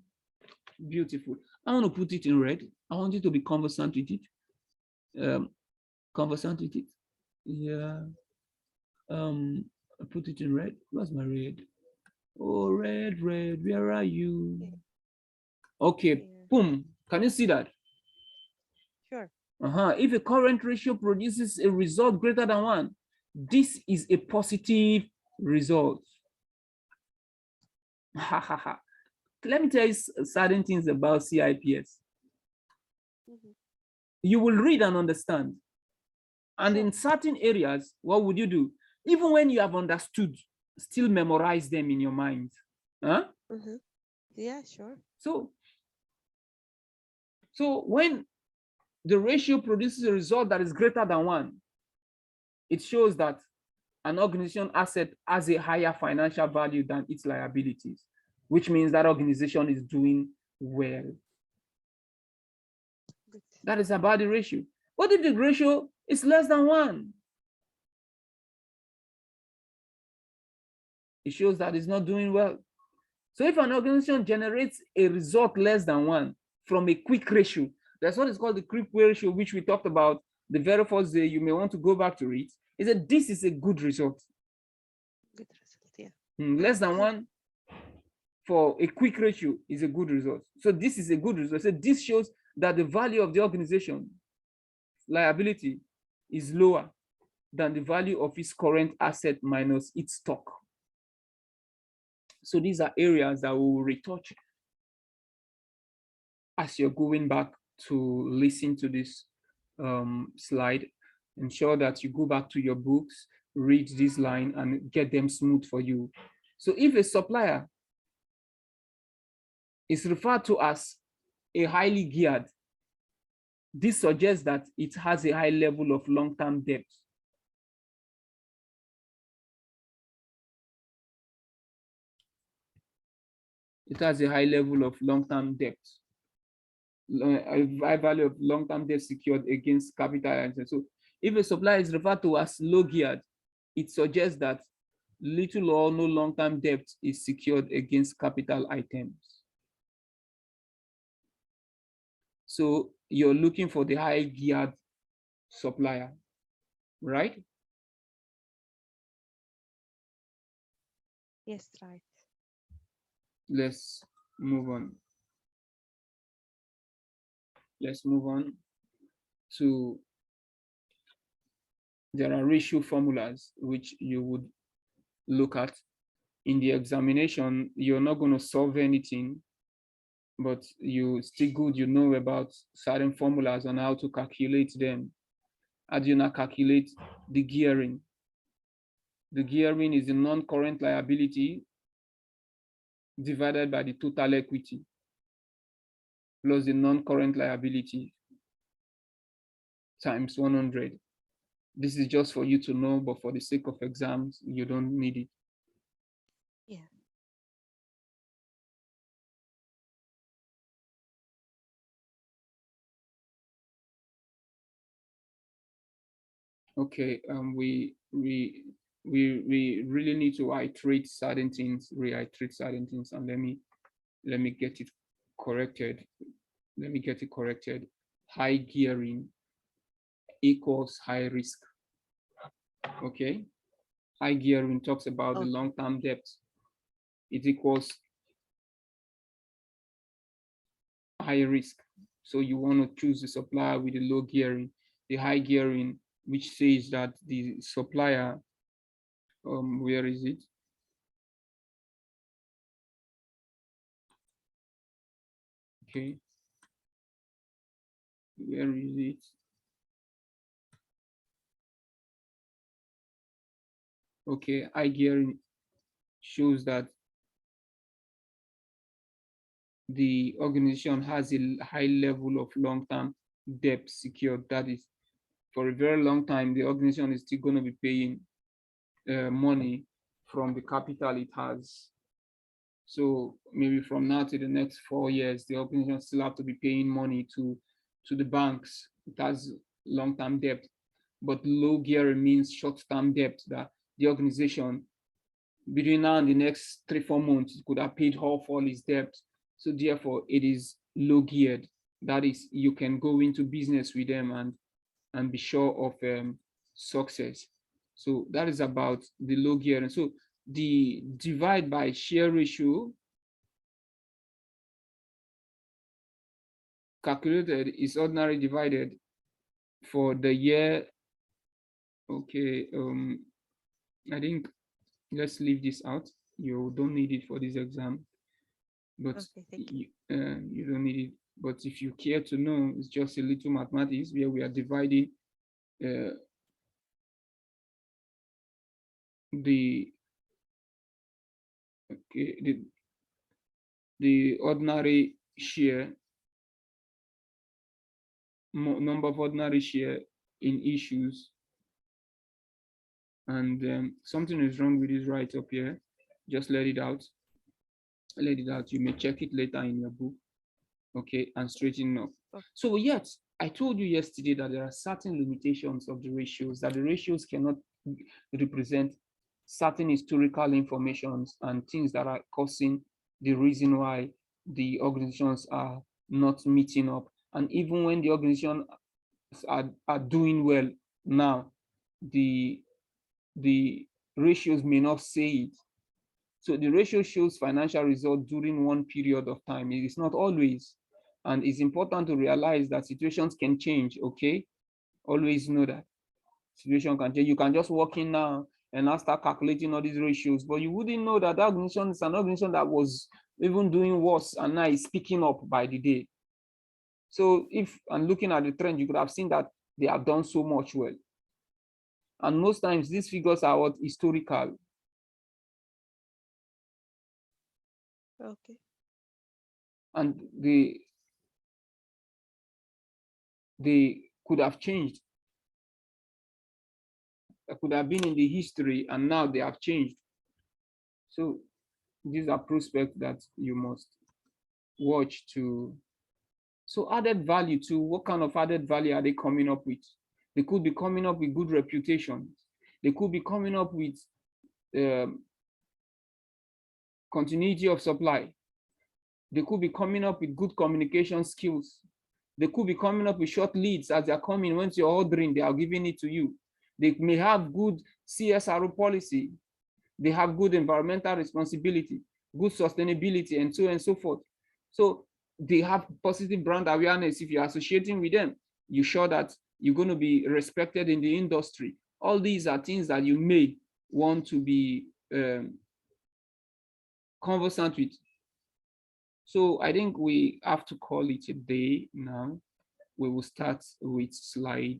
beautiful. I want to put it in red. I want you to be conversant with it. Conversant with it. Yeah. I put it in red. Where's my red? Oh, red, where are you? Okay, boom. Can you see that? Sure. If a current ratio produces a result greater than 1, this is a positive result. Let me tell you certain things about CIPS. You will read and understand. And in certain areas, what would you do? Even when you have understood, still memorize them in your mind. Huh? Yeah, sure. So when the ratio produces a result that is greater than 1, it shows that an organization asset has a higher financial value than its liabilities, which means that organization is doing well. Good. That is about the ratio. What if the ratio is less than 1? It shows that it's not doing well. So if an organization generates a result less than 1 from a quick ratio, that's what is called the quick ratio, which we talked about the very first day. You may want to go back to it. Is that this is a good result. Good result, yeah. Less than 1 for a quick ratio is a good result. So this is a good result. So this shows that the value of the organization liability is lower than the value of its current asset minus its stock. So these are areas that we will retouch as you're going back to listen to this slide. Ensure that you go back to your books, read this line, and get them smooth for you. So if a supplier is referred to as a highly geared, this suggests that it has a high level of long-term debt. It has a high level of long-term debt, a high value of long-term debt secured against capital items. So if a supplier is referred to as low geared, it suggests that little or no long-term debt is secured against capital items. So you're looking for the high geared supplier, right? Yes, right. Let's move on. Let's move on to, there are ratio formulas which you would look at. In the examination, you're not going to solve anything, but you still good, you know about certain formulas on how to calculate them. How do you not calculate the gearing? The gearing is the non-current liability divided by the total equity plus the non-current liability times 100. This is just for you to know, but for the sake of exams, you don't need it. Yeah. Okay, we really need to reiterate certain things, and let me get it corrected. Let me get it corrected. High gearing equals high risk. Okay, high gearing talks about the long-term debt. It equals high risk. So you want to choose the supplier with the low gearing. The high gearing, which says that the supplier, where is it? Okay, where is it? Okay, high gearing shows that the organization has a high level of long-term debt secured. That is, for a very long time, the organization is still going to be paying money from the capital it has. So maybe from now to the next 4 years, the organization still have to be paying money to the banks. It has long-term debt, but low gearing means short-term debt that the organization between now and the next 3-4 months, it could have paid off all its debt. So therefore, it is low geared. That is, you can go into business with them and be sure of success. So that is about the low gearing. So the divide by share ratio calculated is ordinary divided for the year. Okay, I think let's leave this out. You don't need it for this exam, but Okay, you don't need it. But if you care to know, it's just a little mathematics where we are dividing the okay the ordinary share number of ordinary share in issues, and something is wrong with this right up here. Just let it out. Let it out. You may check it later in your book. Okay, and straighten up. So yet, I told you yesterday that there are certain limitations of the ratios, that the ratios cannot represent certain historical informations and things that are causing the reason why the organizations are not meeting up. And even when the organizations are doing well now, the ratios may not say it. So the ratio shows financial results during one period of time. It is not always. And it's important to realize that situations can change, okay? Always know that situation can change. You can just walk in now and now start calculating all these ratios, but you wouldn't know that that organization is an organization that was even doing worse and now is picking up by the day. So if, and looking at the trend, you could have seen that they have done so much well. And most times these figures are what historical. Okay. And they could have changed. That could have been in the history and now they have changed. So these are prospects that you must watch to. So added value to, what kind of added value are they coming up with? They could be coming up with good reputation. They could be coming up with continuity of supply. They could be coming up with good communication skills. They could be coming up with short leads as they're coming. Once you're ordering, they are giving it to you. They may have good CSRO policy. They have good environmental responsibility, good sustainability, and so on and so forth. So they have positive brand awareness. If you're associating with them, you're sure that you're going to be respected in the industry. All these are things that you may want to be conversant with. So I think we have to call it a day now. We will start with slide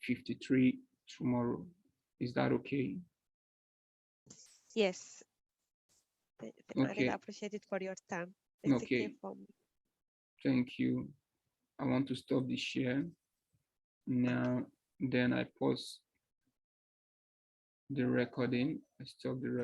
53 tomorrow. Is that okay? Yes. I really Okay. appreciate it for your time. It's okay Okay. for me. Thank you. I want to stop the share now. Then I pause the recording. I stop the recording.